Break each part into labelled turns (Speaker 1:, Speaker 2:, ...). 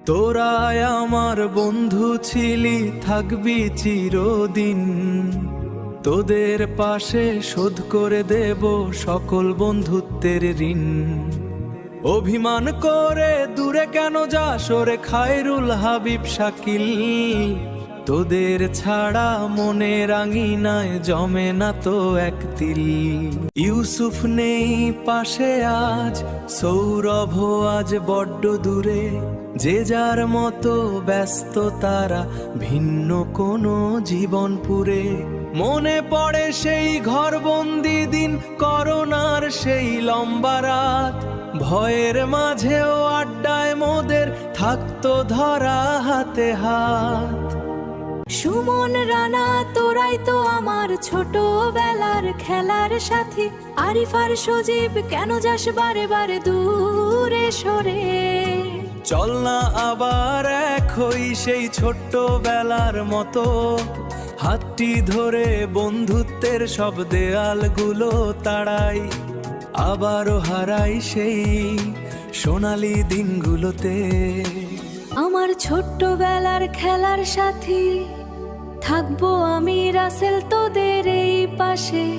Speaker 1: তোরাই আমার বন্ধু ছিলি, থাকবি চিরদিন। তোদের পাশে শোধ করে দেব সকল বন্ধুত্বের ঋণ। অভিমান করে দূরে কেন যাস ওরে খায়রুল হাবিব শাকিল? তোদের ছাড়া মনের আঙিনায় জমে না তো এক তিল। ইউসুফ নেই পাশে আজ, সৌরভ আজ বড্ড দূরে। যে যার মতো ব্যস্ত তারা, ভিন্ন কোনো জীবনপুরে। মনে পড়ে সেই ঘরবন্দি দিন, করোনার সেই লম্বা রাত। ভয়ের মাঝেও আড্ডায় মোদের থাকতো ধরা হাতে হাত।
Speaker 2: সুমন রানা তোরাই তো আমার ছোটবেলার খেলার সাথী। আরিফ আর সজীব কেন যাস বারে বারে দূরে সরে?
Speaker 1: চল না আবার এক হই সেই ছোট্টবেলার মতো। হাতটি ধরে বন্ধুত্বের সব দেয়ালগুলো তাড়াই। আবারও হারাই সেই সোনালি দিনগুলোতে।
Speaker 2: আমার ছোট্টবেলার খেলার সাথী থাকবো আমি রাসেল তোদের এই পাশে।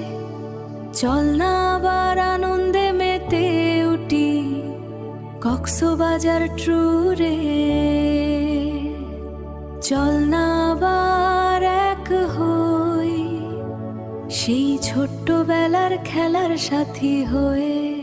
Speaker 2: চল না আবার আনন্দে মেতে উঠি কক্সবাজার ট্যুরে। চল না আবার এক হই সেই ছোট্টবেলার খেলার সাথী হয়ে।